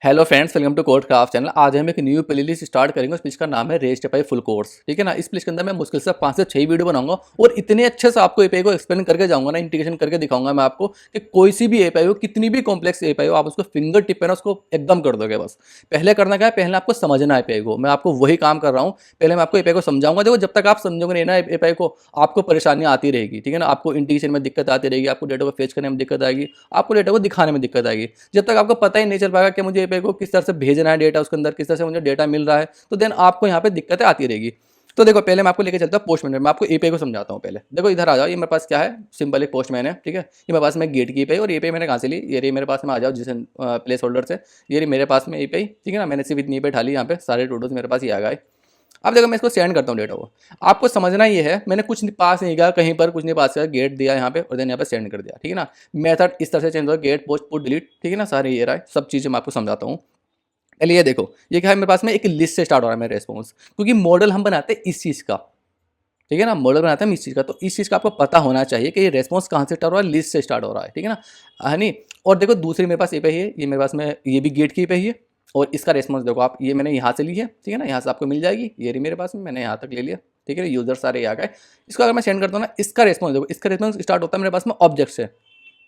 Hello friends, welcome to Code Craft channel. आज हम एक न्यू प्लेलिस्ट स्टार्ट करेंगे। उस प्लेलिस्ट का नाम है रेस्ट एपीआई फुल कोर्स। ठीक है ना। इस प्लेलिस्ट के अंदर मैं मुश्किल से 5 से 6 वीडियो बनाऊंगा और इतने अच्छे से आपको एपीआई को एक्सप्लेन करके जाऊंगा ना, इंटीग्रेशन करके दिखाऊंगा मैं आपको कि कोई सी भी एपीआई हो, कितनी भी कॉम्प्लेक्स एपीआई हो, आप उसको फिंगर टिप पे ना उसको एकदम कर दोगे। बस पहले करना क्या है, पहले आपको समझना है एपीआई को। मैं आपको वही काम कर रहा हूँ। पहले मैं आपको एपीआई को समझाऊंगा। देखो, जब तक आप समझोगे नहीं ना एपीआई को, आपको परेशानियां आती रहेगी। ठीक है ना। आपको इंटीग्रेशन में दिक्कत आती रहेगी, आपको डेटा को फेच करने में दिक्कत आएगी, आपको डेटा को दिखाने में दिक्कत आएगी। जब तक आपको पता ही नहीं चल पाएगा कि मुझे एपीआई को किस तरह से भेजना है, डेटा उसके अंदर किस तरह से मुझे डेटा मिल रहा है, तो देन आपको यहाँ पे दिक्कतें आती रहेगी। तो देखो, पहले मैं आपको लेके चलता हूँ पोस्टमैन में। मैं आपको एपीआई को समझाता हूँ। पहले देखो, इधर आ जाओ। ये मेरे पास क्या है, सिंपल एक पोस्टमैन है। ठीक है। ये मेरे पास में गेट की एपीआई, और एपीआई मैंने कहाँ से ली, ये रही मेरे पास में। आ जाओ जिस प्लेस होल्डर से, ये रही मेरे पास में एपीआई। ठीक है ना। मैंने सिर्फ इतनी पे ढाली, यहाँ पे सारे टोटल्स मेरे पास ये आ गए। अब देखो, मैं इसको सेंड करता हूँ डेटा को। आपको समझना ये है, मैंने कुछ पास नहीं किया, कहीं पर कुछ नहीं पास किया, गेट दिया यहाँ पे और देन यहाँ पे सेंड कर दिया। ठीक है ना। मेथड इस तरह से चेंज होगा, गेट पोस्ट पुट डिलीट। ठीक है ना। सारे ये रहा है, सब चीज़ें मैं आपको समझाता हूँ। पहले ये देखो, ये क्या है, मेरे पास में एक लिस्ट से स्टार्ट हो रहा है मेरा रेस्पॉन्स, क्योंकि मॉडल हम बनाते हैं इस चीज़ का। ठीक है ना। मॉडल बनाते हैं हम इस चीज़ का, तो इस चीज़ का आपको पता होना चाहिए कि ये रेस्पॉन्स कहाँ से स्टार्ट हो रहा है, लिस्ट से स्टार्ट हो रहा है। ठीक है ना। है नहीं। और देखो, दूसरी मेरे पास ये पे है, ये मेरे पास में ये भी गेट की पे है। और इसका रेस्पॉन्स देखो आप, ये मैंने यहाँ से ली है। ठीक है ना। यहाँ से आपको मिल जाएगी, ये रही मेरे पास में, मैंने यहाँ तक ले लिया। ठीक है। यूजर सारे आ गए। इसको अगर मैं सेंड करता हूँ ना, इसका रेस्पॉन्स देखो, इसका रेस्पॉन्स स्टार्ट होता है मेरे पास में ऑब्जेक्ट से।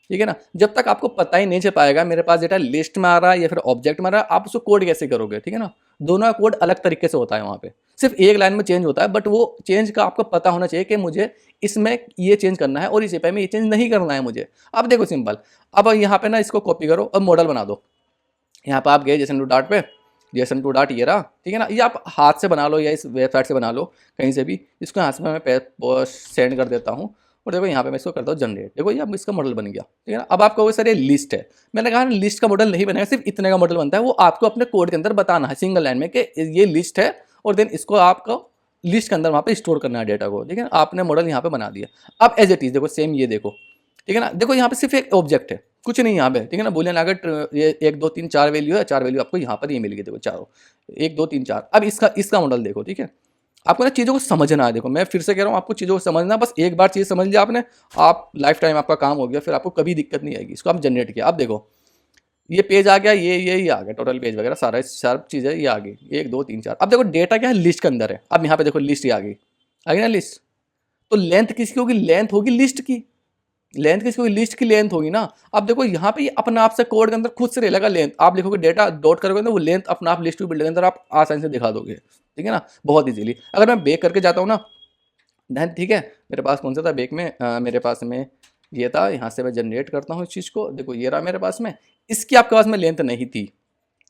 ठीक है ना। जब तक आपको पता ही नहीं चल पाएगा मेरे पास डेटा लिस्ट में आ रहा है या फिर ऑब्जेक्ट में आ रहा है, आप उसको कोड कैसे करोगे। ठीक है ना। दोनों का कोड अलग तरीके से होता है, वहाँ पे सिर्फ एक लाइन में चेंज होता है, बट वो चेंज का आपको पता होना चाहिए कि मुझे इसमें ये चेंज करना है और इस एपीआई में ये चेंज नहीं करना है मुझे। अब देखो सिंपल, अब यहाँ पे ना इसको कॉपी करो और मॉडल बना दो। यहाँ पे आप गए जेसन टू डाट पे, जेसन टू डाट ये रहा। ठीक है ना। ये आप हाथ से बना लो या इस वेबसाइट से बना लो, कहीं से भी। इसको यहाँ से मैं सेंड कर देता हूँ। और देखो, यहाँ पे मैं इसको करता हूँ जनरेट। देखो, ये अब इसका मॉडल बन गया। ठीक है ना। अब आप कहोगे सर ये लिस्ट है। मैंने कहा लिस्ट का मॉडल नहीं बनेगा, सिर्फ इतने का मॉडल बनता है। वो आपको अपने कोड के अंदर बताना है सिंगल लाइन में कि ये लिस्ट है, और देन इसको आपको लिस्ट के अंदर वहाँ पे स्टोर करना है डेटा को। ठीक है ना। आपने मॉडल यहाँ पे बना दिया। अब एज इट इज देखो, सेम ये देखो। ठीक है ना। देखो, यहाँ पे सिर्फ एक ऑब्जेक्ट है, कुछ नहीं यहाँ पे। ठीक है ना। बुलियन अगर ये 1 2 3 4 वैल्यू है, 4 वैल्यू आपको यहाँ पर ये मिल गई। देखो चारों, 1 2 3 4। अब इसका मॉडल देखो। ठीक है। आपको ना चीज़ों को समझना है। देखो, मैं फिर से कह रहा हूँ, आपको चीज़ों को समझना है। बस एक बार चीज़ समझ लिया आपने, आप लाइफ टाइम आपका काम हो गया, फिर आपको कभी दिक्कत नहीं आएगी। इसको आप जनरेट किया। अब देखो, ये पेज आ गया, ये आ गया, टोटल पेज वगैरह सारा सब चीज़ है, ये आ गई 1 2 3 4। अब देखो, डेटा क्या है, लिस्ट के अंदर है। अब यहाँ पे देखो, लिस्ट ये आ गई ना लिस्ट। तो लेंथ किसकी होगी, लेंथ होगी लिस्ट की। लेंथ किसकी होगी, लिस्ट की लेंथ होगी ना। अब देखो, यहाँ पे ये अपने आप से कोड के अंदर खुद से रहेगा लेंथ। आप लिखोगे डेटा डॉट करोगे ना, वो लेंथ अपना आप लिस्ट बिल्ड के अंदर आप आसानी से दिखा दोगे। ठीक है ना। बहुत इजीली। अगर मैं बेक करके जाता हूँ ना, देन ठीक है, मेरे पास कौन सा था बेक में, मेरे पास में ये था। यहाँ से मैं जनरेट करता हूँ इस चीज़ को। देखो, ये रहा मेरे पास में। इसकी आपके पास में लेंथ नहीं थी,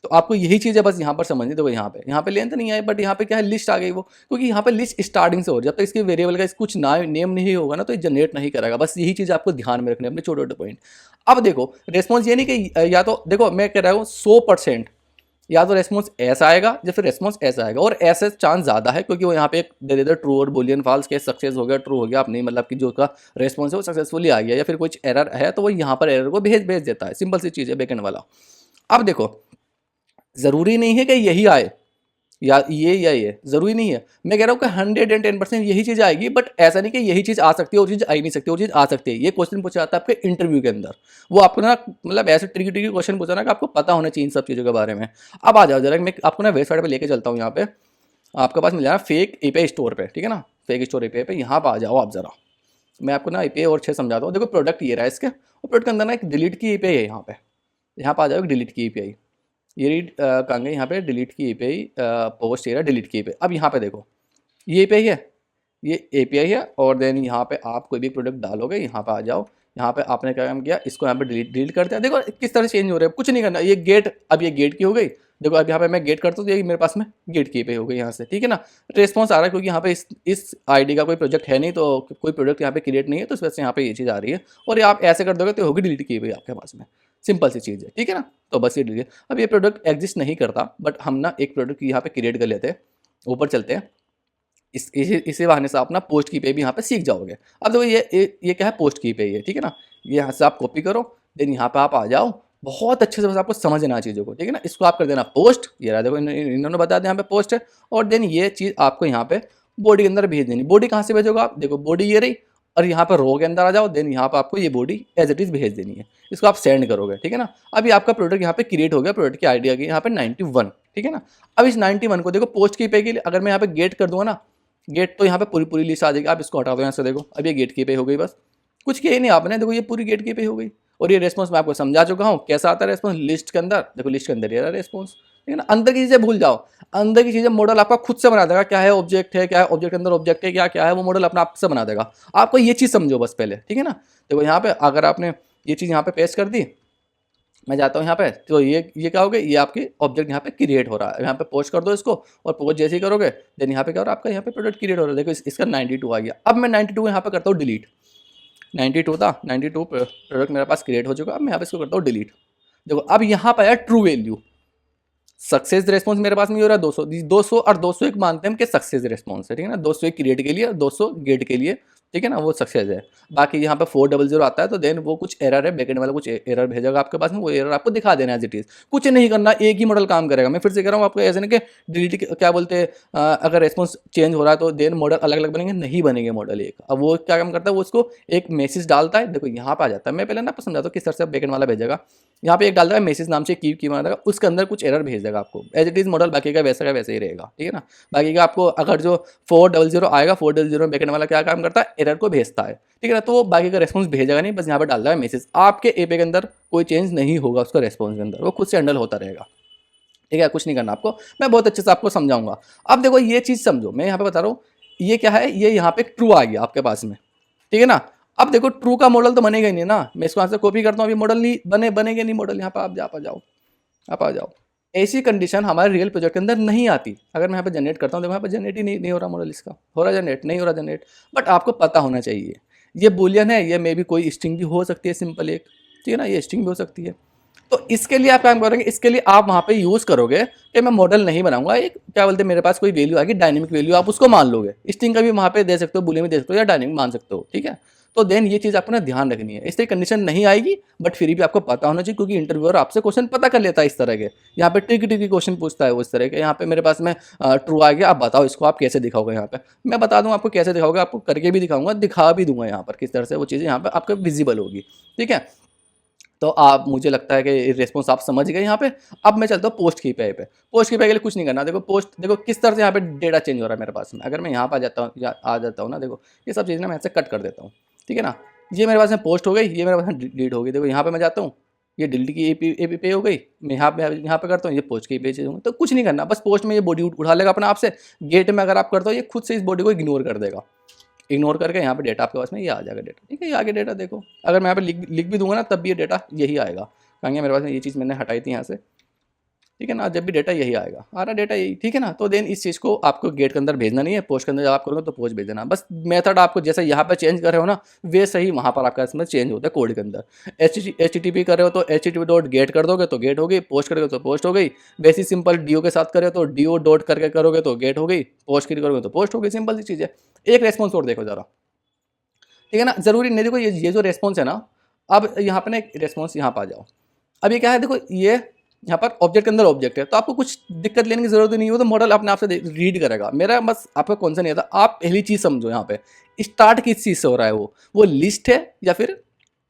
तो आपको यही चीज़ है बस यहाँ पर समझनी। देखो, यहाँ पे लेंथ नहीं आई, बट यहाँ पे क्या है, लिस्ट आ गई वो, क्योंकि यहाँ पे लिस्ट स्टार्टिंग से हो। जब तक इसके वेरिएबल का कुछ नेम नहीं होगा ना, तो ये जनरेट नहीं करेगा। बस यही चीज़ आपको ध्यान में रखनी है, अपने छोटे छोटे पॉइंट। अब देखो, रेस्पॉन्स ये नहीं कि या तो देखो, मैं कह रहा हूँ 100%, या तो रेस्पॉन्स ऐसा आएगा या फिर रेस्पॉन्स ऐसा आएगा। और ऐसे चांस ज़्यादा है, क्योंकि वो यहाँ पे एक दे देता ट्रू और बुलियन फॉल्स के, सक्सेस हो गया, ट्रू हो गया, अपनी मतलब कि जो उसका रेस्पॉन्स है वो सक्सेसफुली आ गया, या फिर कुछ एरर है तो वो यहाँ पर एरर को भेज देता है। सिंपल सी चीज़ है बैकएंड वाला। अब देखो, ज़रूरी नहीं है कि यही आए या ये ज़रूरी नहीं है। मैं कह रहा हूँ कि 110% यही चीज़ आएगी, बट ऐसा नहीं कि यही चीज़ आ सकती है और चीज़ आ ही नहीं सकती, और चीज़ आ सकती है। ये क्वेश्चन पूछा जाता है आपके इंटरव्यू के अंदर। वो आपको ना मतलब ऐसे ट्रिकी क्वेश्चन पूछा ना कि आपको पता होना चाहिए इन सब चीज़ों के बारे में। अब आ जाओ जरा, मैं आपको ना वेबसाइट पर लेके चलता हूँ। यहाँ पे आपके पास मिल जाना फेक एपीआई स्टोर पे। ठीक है ना। फेक स्टोर एपीआई पे यहाँ पर आ जाओ आप जरा। मैं आपको ना एपीआई और 6 समझाता हूँ। देखो, प्रोडक्ट ये रहा है इसके, और प्रोडक्ट के अंदर ना एक डिलीट की एपीआई है। यहाँ पर आ जाओ, डिलीट की एपीआई। ये रीड कहाँ गई, यहाँ पे डिलीट की एपीआई, पोस्ट एरिया डिलीट की एपीआई। अब यहाँ पे देखो, ये एपीआई है, ये एपीआई है। और देन यहाँ पे आप कोई भी प्रोडक्ट डालोगे, यहाँ पे आ जाओ। यहाँ पे आपने क्या काम किया, इसको यहाँ पे डिलीट कर दिया। देखो किस तरह से चेंज हो रहा है, कुछ नहीं करना। ये गेट, अब ये गेट की हो गई। देखो, अब यहाँ पे मैं गेट करता हूँ तो ये मेरे पास में गेट की एपीआई हो गई यहाँ से। ठीक है ना। रेस्पॉन्स आ रहा है, क्योंकि यहाँ पे इस आईडी का कोई प्रोजेक्ट है नहीं, तो कोई प्रोडक्ट यहाँ पे क्रिएट नहीं है, तो इस वजह से यहाँ पे ये चीज़ आ रही है। और ये आप ऐसे कर दोगे तो होगी डिलीट की एपीआई आपके पास में। सिंपल सी चीज़ है। ठीक है ना। तो बस ये डिलीट। अब ये प्रोडक्ट एग्जिस्ट नहीं करता, बट हम ना एक प्रोडक्ट यहाँ पे क्रिएट कर लेते हैं। ऊपर चलते हैं। इसी बहाने से आप ना पोस्ट की पे भी यहाँ पे सीख जाओगे। अब देखो, ये क्या है, पोस्ट की पे है। ठीक है ना। ये यहाँ से आप कॉपी करो, देन यहाँ पे आप आ जाओ। बहुत अच्छे से बस आपको समझना है चीज़ों को। ठीक है ना। इसको आप कर देना पोस्ट। ये रहा, देखो इन्होंने बता दिया यहाँ पे पोस्ट है। और देन ये चीज़ आपको यहाँ पे बॉडी के अंदर भेज देनी। बॉडी कहाँ से भेजोगे आप, देखो बॉडी ये रही, और यहाँ पर रो के अंदर आ जाओ, देन यहाँ पर आपको ये बॉडी एज इट इज़ भेज देनी है, इसको आप सेंड करोगे, ठीक है ना। अभी आपका प्रोडक्ट यहाँ पे क्रिएट हो गया, प्रोडक्ट की आईडी आ गई यहाँ पे 91, ठीक है ना। अब इस 91 को देखो पोस्ट की पे के लिए अगर मैं यहाँ पे गेट कर दूंगा ना, गेट तो यहाँ पे पूरी पूरी लिस्ट आ जाएगी, आप इसको हटा दो यहाँ से, देखो अब ये गेट की पे हो गई, बस कुछ किया ही नहीं आपने, देखो ये पूरी गेट की पे हो गई। और ये रेस्पॉन्स मैं आपको समझा चुका हूँ कैसा आता है रेस्पॉन्स लिस्ट के अंदर, देखो लिस्ट के अंदर ये रहा रेस्पॉन्स, ठीक है ना। अंदर की चीज़ें भूल जाओ, अंदर की चीज़ें मॉडल आपका खुद से बना देगा, क्या है ऑब्जेक्ट है, क्या है ऑब्जेक्ट के अंदर ऑब्जेक्ट है, क्या क्या है वो मॉडल अपना आप से बना देगा। आपको ये चीज़ समझो बस पहले, ठीक है ना। देखो यहाँ पे अगर आपने ये चीज़ यहाँ पे पेस्ट कर दी, मैं जाता हूँ यहाँ पे, तो ये क्या हो गया, ये आपके ऑब्जेक्ट यहाँ पे क्रिएट हो रहा है, यहाँ पे पोस्ट कर दो इसको, और पोस्ट जैसे ही करोगे देन यहाँ पे क्या हो रहा है, आपका यहाँ पे प्रोडक्ट क्रिएट हो रहा है। देखो इसका 92 आ गया। अब मैं 92 यहाँ पे करता हूँ डिलीट, 92 था, 92 प्रोडक्ट मेरे पास क्रिएट हो चुका। अब मैं यहाँ पे इसको करता हूँ डिलीट। देखो अब यहाँ पे आया ट्रू वैल्यू, सक्सेस रेस्पॉन्स मेरे पास में हो रहा है 200, 200 और 201 मानते हैं हम कि सक्सेस रेस्पॉन्स है, ठीक है ना। 201 क्रिएट के लिए, 200 गेट के लिए, ठीक है ना, वो सक्सेस है। बाकी यहाँ पे 400 आता है तो देन वो कुछ एरर है, बैकएंड वाला कुछ एरर भेजेगा आपके पास में, वो एरर आपको दिखा देना एज इट इज, कुछ नहीं करना, एक ही मॉडल काम करेगा। मैं फिर से कह रहा हूँ आपको, ऐसे नहीं कि डिलीट क्या बोलते हैं, अगर रेस्पॉन्स चेंज हो रहा है तो देन मॉडल अलग अलग बनेंगे, नहीं बनेंगे मॉडल एक। अब वो क्या काम करता है, वो उसको एक मैसेज डालता है, देखो यहाँ पे आ जाता है। मैं पहले ना आपको समझाता हूँ किस तरह से बैकएंड वाला भेजेगा। यहाँ पे एक डाल देगा मैसेज नाम से की बना देगा, उसके अंदर कुछ एरर भेज देगा आपको, एज इट इज मॉडल बाकी का वैसे ही रहेगा, ठीक है ना। बाकी का आपको अगर जो 400 आएगा, 400 में बैकएंड वाला क्या काम करता है, एरर को भेजता है, ठीक है ना। तो वो बाकी का रेस्पॉन्स भेजेगा नहीं, बस यहाँ पर डाल देगा मैसेज। आपके एपीआई के अंदर कोई चेंज नहीं होगा उसका रेस्पॉन्स के अंदर, वो खुद से हैंडल होता रहेगा, ठीक है। कुछ नहीं करना आपको, मैं बहुत अच्छे से आपको समझाऊंगा। अब देखो ये चीज़ समझो, मैं यहाँ पे बता रहा हूँ, ये क्या है, ये यहाँ पे ट्रू आ गया आपके पास में, ठीक है ना। अब देखो ट्रू का मॉडल तो बनेगा ही नहीं ना, मैं इसको यहाँ से कॉपी करता हूँ, अभी मॉडल नहीं बनेगा नहीं मॉडल। यहाँ पे आप आ जाओ। ऐसी कंडीशन हमारे रियल प्रोजेक्ट के अंदर नहीं आती। अगर मैं यहाँ पे जनरेट करता हूँ तो यहाँ पे जनरेट ही नहीं हो रहा मॉडल, इसका हो रहा जनरेट, नहीं हो रहा जनरेट। बट आपको पता होना चाहिए ये बुलियन है, ये मे भी कोई स्ट्रिंग भी हो सकती है सिंपल एक, ठीक है ना, ये स्ट्रिंग भी हो सकती है। तो इसके लिए आप काम करेंगे, इसके लिए आप वहाँ पे यूज़ करोगे कि मैं मॉडल नहीं बनाऊंगा, एक क्या बोलते हैं मेरे पास कोई वैल्यू आएगी डायनेमिक वैल्यू, आप उसको मान लोगे। स्ट्रिंग का भी वहाँ पे दे सकते हो, बुलियन भी दे सकते हो, या डायनेमिक मान सकते हो, ठीक है। तो देन ये चीज़ आपको ना ध्यान रखनी है। इस तरह कंडीशन नहीं आएगी, बट फिर भी आपको पता होना चाहिए, क्योंकि इंटरव्यूअर आपसे क्वेश्चन पता कर लेता है इस तरह के। यहाँ पे ट्रिकी क्वेश्चन पूछता है वो इस तरह के। यहाँ पे मेरे पास में ट्रू आ गया, आप बताओ इसको आप कैसे दिखाओगे। यहाँ पे मैं बता दूँ आपको कैसे दिखाओगे, आपको करके भी दिखाऊंगा, दिखा भी दूंगा यहाँ पर किस तरह से वो चीज़ें यहाँ पे आपको विजिबल होगी, ठीक है। तो आप, मुझे लगता है कि रिस्पॉन्स आप समझ गए यहाँ पे। अब मैं चलता हूँ पोस्ट की पे। पोस्ट की पे के लिए कुछ नहीं करना। देखो पोस्ट, देखो किस तरह से यहाँ पे डेटा चेंज हो रहा है मेरे पास में। अगर मैं यहाँ पर आ जाता हूँ ना, देखो ये सब चीज़ें ना मैं ऐसे कट कर देता हूँ, ठीक है ना। ये मेरे पास में पोस्ट हो गई, ये मेरे पास में डिलीट हो गई। देखो यहाँ पे मैं जाता हूँ, ये डिलीट की एपी पे हो गई। मैं यहाँ पे करता हूँ, ये पोस्ट की पेज होंगे। तो कुछ नहीं करना, बस पोस्ट में ये बॉडी उठा लेगा अपने आप से। गेट में अगर आप करते हो, ये खुद से इस बॉडी को इग्नोर कर देगा। इग्नोर करके यहाँ पे डेटा आपके पास में ये आ जाएगा डेटा, ठीक है। ये आगे डेटा देखो, अगर मैं यहाँ पे लिख भी दूंगा ना, तब भी ये डेटा यही आएगा। कहेंगे मेरे पास में ये चीज़ मैंने हटाई थी यहाँ से, ठीक है ना। जब भी डेटा यही आएगा, आ रहा डेटा यही, ठीक है ना। तो देन इस चीज़ को आपको गेट के अंदर भेजना नहीं है, पोस्ट के अंदर जब आप करोगे तो पोस्ट भेज देना। बस मेथड आपको जैसे यहाँ पे चेंज कर रहे हो ना, वैसे ही वहाँ पर आपका इसमें चेंज होता है कोड के अंदर। HTTP कर रहे हो तो HTTP.get कर दोगे तो गेट हो गई, पोस्ट करोगे तो पोस्ट हो गई। वैसी सिंपल DO के साथ करे तो DO डॉट करके करोगे तो गेट हो गई, पोस्ट की करोगे तो पोस्ट हो गई। सिंपल सी चीज़ है। एक रेस्पॉन्स और देखो ज़रा, ठीक है ना। ज़रूरी नहीं, देखो ये जो रेस्पॉन्स है ना, अब यहाँ पे ना एक रेस्पॉन्स यहाँ पर आ जाओ। अब ये क्या है, देखो ये यहाँ पर ऑब्जेक्ट के अंदर ऑब्जेक्ट है, तो आपको कुछ दिक्कत लेने की जरूरत नहीं है, वो तो मॉडल अपने आप से रीड करेगा। मेरा बस आपका कौन सा नहीं आता, आप पहली चीज़ समझो यहाँ पे स्टार्ट किस चीज़ से हो रहा है, वो लिस्ट है या फिर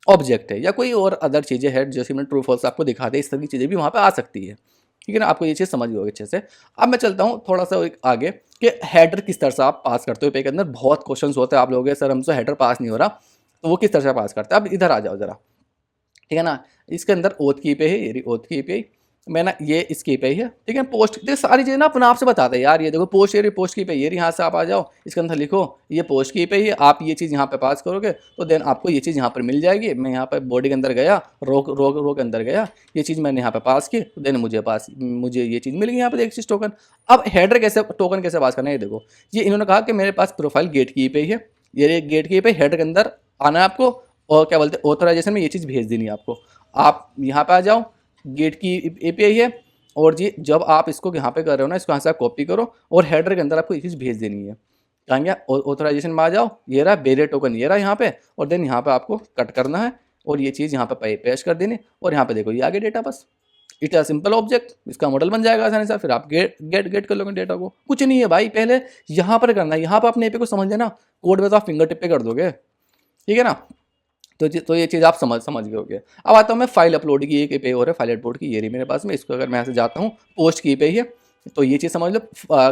ऑब्जेक्ट है या कोई और अदर चीज़ें है, जैसे मैंने ट्रू फॉल्स आपको दिखा दे, इस तरह की चीज़ें भी वहाँ पर आ सकती है, ठीक है ना। आपको ये चीज़ समझ गई अच्छे से। अब मैं चलता हूँ थोड़ा सा आगे कि हेडर किस तरह से आप पास करते हो। पे के अंदर बहुत क्वेश्चन होते हैं, आप लोग सर हमसे हेडर पास नहीं हो रहा, तो वो किस तरह से पास करते हैं। अब इधर आ जाओ ज़रा, ठीक है ना। इसके अंदर ओथ की पे है, ये ओथ की पे मैं ना, ये इसकी पे है, ठीक है। पोस्ट, देखो सारी चीज़ें ना अपने आप से बताते हैं यार। ये देखो पोस्ट, ये पोस्ट की पे, ये यहाँ से आप आ जाओ, इसके अंदर लिखो ये पोस्ट की पे है, आप ये चीज़ यहाँ पे पास करोगे तो देन आपको ये चीज़ यहाँ पर मिल जाएगी। मैं यहाँ पर बॉडी के अंदर गया, रो के अंदर गया, ये चीज़ मैंने यहाँ पे पास की, तो देन मुझे ये चीज़ मिल गई यहाँ पर एक चीज़ टोकन। अब हेडर कैसे, टोकन कैसे पास करना है, ये देखो ये इन्होंने कहा कि मेरे पास प्रोफाइल गेट की पे है, ये गेट की पे हेडर के अंदर आना है आपको, और क्या बोलते हैं ऑथराइजेशन में ये चीज़ भेज देनी है आपको। आप यहाँ पे आ जाओ, गेट की एपीआई है, और जी जब आप इसको यहाँ पे कर रहे हो ना, इसको यहाँ से आप कॉपी करो और हेडर के अंदर आपको ये चीज़ भेज देनी है। कहेंगे ऑथराइजेशन में आ जाओ, ये रहा बेरियर टोकन, ये रहा यहाँ पे, और देन यहाँ पे आपको कट करना है और ये चीज़ यहाँ पे पेस्ट कर देनी, और यहाँ पे देखो ये आगे डेटा, बस इट अ सिंपल ऑब्जेक्ट, इसका मॉडल बन जाएगा आसानी से। फिर आप गेट कर लोगे डेटा को। कुछ नहीं है भाई, पहले यहाँ पर करना है, यहाँ पर अपने एपीआई को समझ लेना, कोड में तो आप फिंगर टिप पे कर दोगे, ठीक है ना। तो ये चीज़ आप समझ गए होगे। अब आता हूँ मैं फाइल अपलोड की, एक पे और है फाइल अपलोड की, ये रही मेरे पास में। इसको अगर मैं ऐसे जाता हूँ पोस्ट की पे ही है, तो ये चीज़ समझ लो।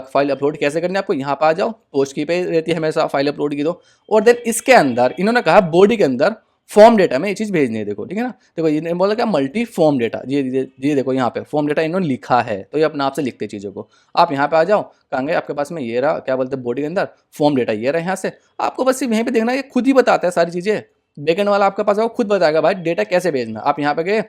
फाइल अपलोड कैसे करनी है आपको, यहाँ पर आ जाओ, पोस्ट की पे रहती है हमेशा फाइल अपलोड की तो। और देन इसके अंदर इन्होंने कहा बॉडी के अंदर फॉर्म डेटा में ये चीज़ भेजनी है, देखो ठीक है ना। देखो ये बोला क्या, मल्टी फॉर्म डेटा, ये देखो यहाँ पे फॉर्म डेटा इन्होंने लिखा है, तो ये अपने आप से लिखते चीज़ों को। आप यहाँ पे आ जाओ, कहेंगे आपके पास में ये रहा, क्या बोलते हैं, बॉडी के अंदर फॉर्म डेटा ये रहा। यहाँ से आपको बस सिर्फ यहीं पे देखना है, ये खुद ही बताता है सारी चीज़ें। बैकएंड वाला आपके पास आओ, खुद बताएगा भाई डेटा कैसे भेजना। आप यहाँ पे गए,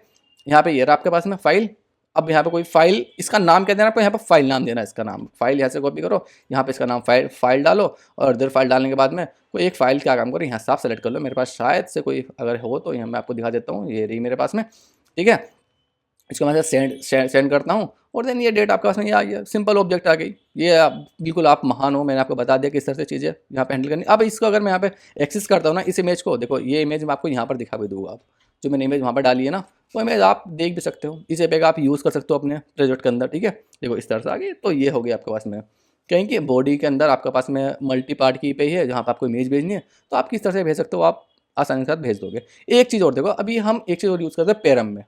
यहाँ पे ये रहा आपके पास में फाइल। अब यहाँ पे कोई फाइल, इसका नाम क्या देना आपको, यहाँ पे फाइल नाम देना है, इसका नाम फाइल, यहाँ से कॉपी करो, यहाँ पे इसका नाम फाइल डालो। और इधर फाइल डालने के बाद में कोई एक फाइल क्या काम करो, यहाँ से आप सेलेक्ट कर लो। मेरे पास शायद से कोई अगर हो तो यहाँ मैं आपको दिखा देता हूँ, ये रही मेरे पास में, ठीक है। इसको मैं सेंड करता हूँ, और देन ये डेट आपके पास में ये आ गया, सिंपल ऑब्जेक्ट आ गई। ये बिल्कुल आप महान हो, मैंने आपको बता दिया किस तरह से चीज़ें यहाँ पे हैंडल करनी। अब इसको अगर मैं यहाँ पे एक्सेस करता हूँ ना, इस इमेज को देखो, ये इमेज मैं आपको यहाँ पर दिखा भी दूंगा। आप जो मैंने इमेज वहाँ पर डाली है ना, वो इमेज आप देख भी सकते हो, इस इमेज आप यूज़ कर सकते हो अपने प्रोजेक्ट के अंदर, ठीक है। देखो इस तरह से आ गई, तो ये हो गया आपके पास में। कहीं कि बॉडी के अंदर आपके पास में मल्टी पार्ट की पे है, जहाँ पर आपको इमेज भेजनी है, तो आप किस तरह से भेज सकते हो, आप आसानी के साथ भेज दोगे। एक चीज़ और देखो, अभी हम एक चीज़ और यूज़ करते हैं पैरम में,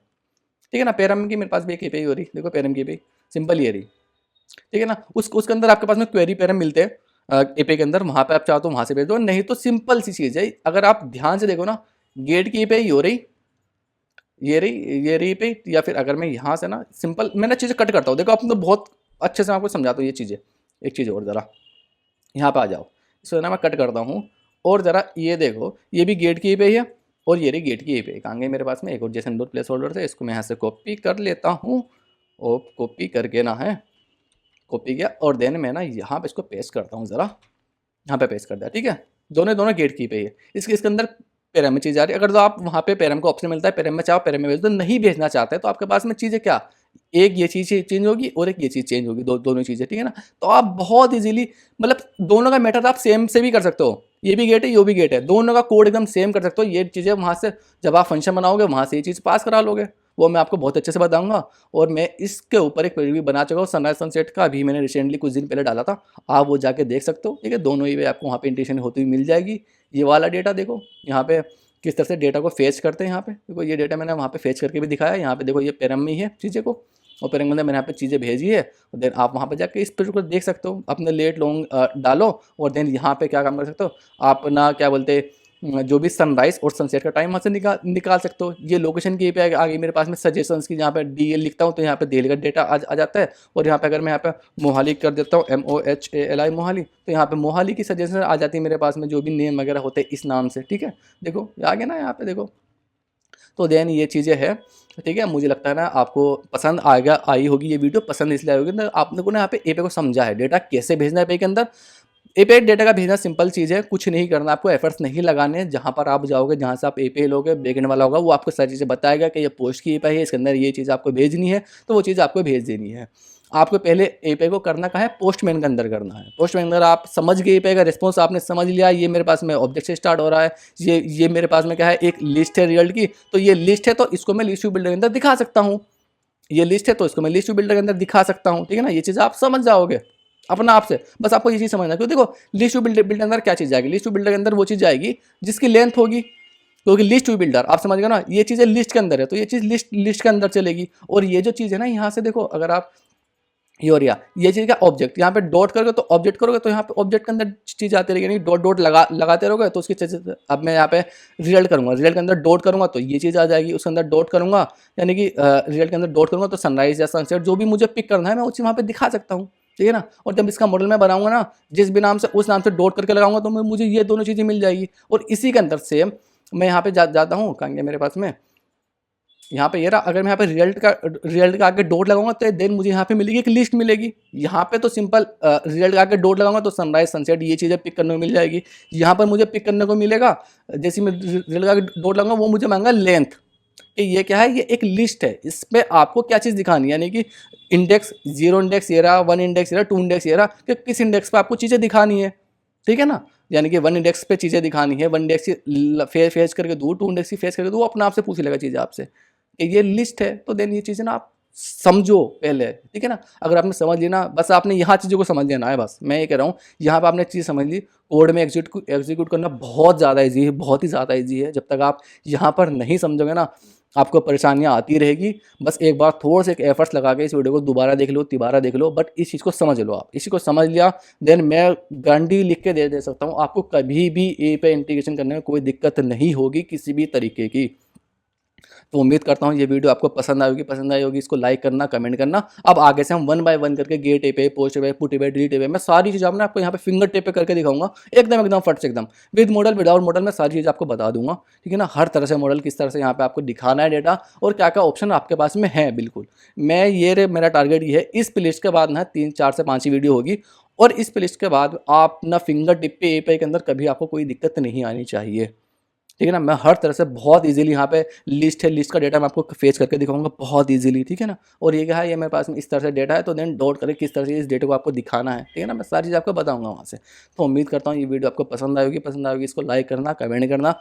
ठीक है ना। पैरम की मेरे पास भी एक एपीआई हो रही, देखो पैरम की एपीआई सिंपल ये रही, ठीक है ना। उसके अंदर आपके पास में क्वेरी पैरम मिलते हैं एपीआई के अंदर, वहाँ पे आप चाहो तो वहाँ से भेज दो, नहीं तो सिंपल सी चीज़ है। अगर आप ध्यान से देखो ना, गेट की एपीआई हो रही, ये रही पे, या फिर अगर मैं यहाँ से ना सिंपल मैं ना चीज़ें कट करता हूँ, देखो आपने तो बहुत अच्छे से आपको समझाता हूँ ये चीज़ें। एक चीज़ और ज़रा यहाँ पे आ जाओ, इसको ना मैं कट करता हूँ, और ज़रा ये देखो, ये भी गेट की पे है, और ये रही गेट की पे। कहाँ गए मेरे पास में एक और जेसन डॉट प्लेस होल्डर थे, इसको मैं यहाँ से कॉपी कर लेता हूँ, और कॉपी करके ना है, कॉपी किया, और देन मैं ना यहाँ पे इसको पेस्ट करता हूँ ज़रा, यहाँ पे पेस्ट कर दिया, ठीक है। दोनों गेट की पे है, इसके अंदर पैरम में चीज़ आ रही है। अगर तो आप वहाँ पे पैरम का ऑप्शन मिलता है, पैरम में चाहो पैरम में भेज दो, नहीं भेजना चाहते तो आपके पास में चीज़ें क्या, एक ये चीज़ चेंज होगी और एक ये चीज़ चेंज होगी, दोनों चीज़ें, ठीक है ना। तो आप बहुत इजीली, मतलब दोनों का मैटर आप सेम से भी कर सकते हो, ये भी गेट है ये भी गेट है, दोनों का कोड एकदम सेम कर सकते हो। ये चीज़ें वहाँ से जब आप फंक्शन बनाओगे, वहाँ से ये चीज़ पास करा लोगे, वो मैं आपको बहुत अच्छे से बताऊंगा। और मैं इसके ऊपर एक प्रीव्यू बना चुका हूँ सनराइज सनसेट का, अभी मैंने रिसेंटली कुछ दिन पहले डाला था, आप वो जाके देख सकते हो, ठीक है। दोनों ही वे आपको वहाँ पे इंटीग्रेशन होती हुई मिल जाएगी। ये वाला डेटा देखो यहाँ पे किस तरह से डेटा को फेच करते हैं, यहाँ पे देखो ये डेटा मैंने वहाँ पे फेच करके भी दिखाया है। यहाँ पे देखो ये पैरम में ही है चीज़ें को, और पैरम में मैंने यहाँ पे चीज़ें भेजी है, और देन आप वहाँ पे जाके इस प्रोजेक्ट को देख सकते हो, अपने लेट लॉन्ग डालो, और देन यहाँ पे क्या काम कर सकते हो आप ना, क्या बोलते हैं, जो भी सनराइज और सनसेट का टाइम वहाँ से निकाल सकते हो। ये लोकेशन की पे आ गई मेरे पास में सजेशंस की, जहाँ पे डीएल लिखता हूँ तो यहाँ पे दिल्ली का डेटा आ जाता है। और यहाँ पे अगर मैं यहाँ पे मोहाली कर देता हूँ, MOHALI मोहाली, तो यहाँ पे मोहाली की सजेशन आ जाती है मेरे पास में, जो भी नेम वगैरह होते हैं इस नाम से, ठीक है। देखो ये आ गया ना यहाँ पे देखो, तो देन ये चीज़ें है, ठीक है। मुझे लगता है ना आपको पसंद आएगा, आई होगी ये वीडियो, पसंद इसलिए आई होगी ना, आपने को ना यहाँ पे एपीआई को समझा है, डेटा कैसे भेजना है एपीआई के अंदर। एपीआई डेटा का भेजना सिंपल चीज़ है, कुछ नहीं करना, आपको एफर्ट्स नहीं लगाने। जहाँ पर आप जाओगे, जहाँ से आप एपीआई लोगे, बैकएंड वाला होगा, वो आपको सारी चीज़ें बताएगा कि ये पोस्ट की एपीआई है, इसके अंदर ये चीज़ आपको भेजनी है, तो वो चीज़ आपको भेज देनी है। आपको पहले एपीआई को करना कहाँ है, पोस्टमैन के अंदर करना है। पोस्टमैन के अंदर आप समझ गए, एपीआई का रिस्पॉन्स आपने समझ लिया, ये मेरे पास में ऑब्जेक्ट से स्टार्ट हो रहा है, ये मेरे पास में क्या है, एक लिस्ट है रिजल्ट की, तो ये लिस्ट है, तो इसको मैं लिस्ट व्यू बिल्डर के अंदर दिखा सकता हूँ। ये लिस्ट है तो इसको मैं लिस्ट व्यू बिल्डर के अंदर दिखा सकता हूँ, ठीक है ना। ये चीज़ आप समझ जाओगे अपना आप से, बस आपको ये चीज़ समझना। क्यों, देखो लिस्ट व्यू बिल्डर के अंदर क्या चीज़ आएगी, लिस्ट व्यू बिल्डर के अंदर वो चीज़ आएगी जिसकी लेंथ होगी, क्योंकि लिस्ट व्यू बिल्डर आप समझ गए ना, ये चीज़ें लिस्ट के अंदर है, तो ये चीज़ लिस्ट के अंदर चलेगी। और ये जो चीज़ है ना, यहाँ से देखो, अगर आप ये चीज़ का ऑब्जेक्ट यहाँ पे डॉट करोगे तो ऑब्जेक्ट करोगे, तो यहाँ पे ऑब्जेक्ट के अंदर चीज़ आती रहेगी, नहीं डॉट लगाते रहोगे तो उसकी चीज़। अब मैं यहाँ पे रिजल्ट करूँगा, रिजल्ट के अंदर डॉट करूँगा तो ये चीज़ आ जाएगी, उसके अंदर डॉट करूँगा, यानी कि रिजल्ट के अंदर डॉट करूँगा तो सनराइज या सनसेट जो भी मुझे पिक करना है मैं उसी वहाँ पे दिखा सकता हूँ, ठीक है ना। और जब इसका मॉडल मैं बनाऊंगा ना, जिस भी नाम से उस नाम से डॉट करके लगाऊंगा, तो मुझे ये दोनों चीज़ें मिल जाएगी। और इसी के अंदर सेम मैं यहाँ पे जाता हूँ, कहेंगे मेरे पास में यहाँ पे ये रहा, अगर मैं यहाँ पे रिजल्ट का आगे डॉट लगाऊंगा तो देन मुझे यहाँ पे मिलेगी एक लिस्ट मिलेगी। यहाँ पे तो सिंपल रिजल्ट का आगे डॉट लगाऊंगा तो सनराइज सनसेट ये चीज़ें पिक करने को मिल जाएगी। यहाँ पर मुझे पिक करने को मिलेगा, जैसे मैं रिजल्ट का आगे डॉट लगाऊंगा वो मुझे मांगा लेंथ, कि ये क्या है, ये एक लिस्ट है, इसमें आपको क्या चीज़ दिखानी है, यानी कि इंडेक्स 0 इंडेक्स ये रहा, 1 इंडेक्स ये रहा, 2 इंडेक्स ये रहा, कि किस इंडेक्स पे आपको चीज़ें दिखानी है, ठीक है ना। यानी कि 1 इंडेक्स पे चीज़ें दिखानी है, 1 इंडेक्स की फेच करके दूँ, 2 इंडेक्स की फेच करके दूँ, अपने आप से पूछ लेगा चीज़ें आपसे कि ये लिस्ट है, तो देन ये चीज़ें ना आप समझो पहले, ठीक है ना। अगर आपने समझ लिया ना, बस आपने यहाँ चीज़ों को समझ लेना है, बस मैं ये कह रहा हूँ। यहाँ पे आपने चीज़ समझ ली, कोड में एग्जीक्यूट करना बहुत ज़्यादा ईजी है, बहुत ही ज़्यादा ईजी है। जब तक आप यहाँ पर नहीं समझोगे ना, आपको परेशानियाँ आती रहेगी। बस एक बार थोड़ा सा एक एफर्ट्स लगा के इस वीडियो को दोबारा देख लो, तिबारा देख लो, बट इस चीज़ को समझ लो। आप इसी को समझ लिया, देन मैं गारंटी लिख के दे सकता हूँ, आपको कभी भी ए पे इंटीग्रेशन करने में कोई दिक्कत नहीं होगी किसी भी तरीके की। तो उम्मीद करता हूँ ये वीडियो आपको पसंद आई होगी। इसको लाइक करना, कमेंट करना। अब आगे से हम वन बाय वन करके गेट ए पे, पोस्ट पे, पुट पे, डिलीट पे, मैं सारी चीज़ आपको यहाँ पे फिंगर टेप पे करके दिखाऊंगा, एकदम फट से एकदम, विद मॉडल विदाउट मॉडल, मैं सारी चीज़ आपको बता दूंगा, ठीक है ना। हर तरह से मॉडल किस तरह से यहाँ पे आपको दिखाना है डेटा, और क्या क्या ऑप्शन आपके पास में है। बिल्कुल मैं मेरा टारगेट ये है, इस प्लेलिस्ट के बाद ना 3 4 से 5 ही वीडियो होगी, और इस प्लेलिस्ट के बाद आप ना फिंगर टिप पे एपीआई के अंदर कभी आपको कोई दिक्कत नहीं आनी चाहिए, ठीक है ना। मैं हर तरह से बहुत इजीली यहाँ पे लिस्ट है, लिस्ट का डेटा मैं आपको फेच करके दिखाऊंगा बहुत इजीली, ठीक है ना। और ये क्या है, ये मेरे पास में इस तरह से डेटा है, तो देन डॉट करें किस तरह से इस डेटा को आपको दिखाना है, ठीक है ना। मैं सारी चीज़ आपको बताऊंगा वहाँ से। तो उम्मीद करता हूँ ये वीडियो आपको पसंद आएगी। इसको लाइक करना, कमेंट करना।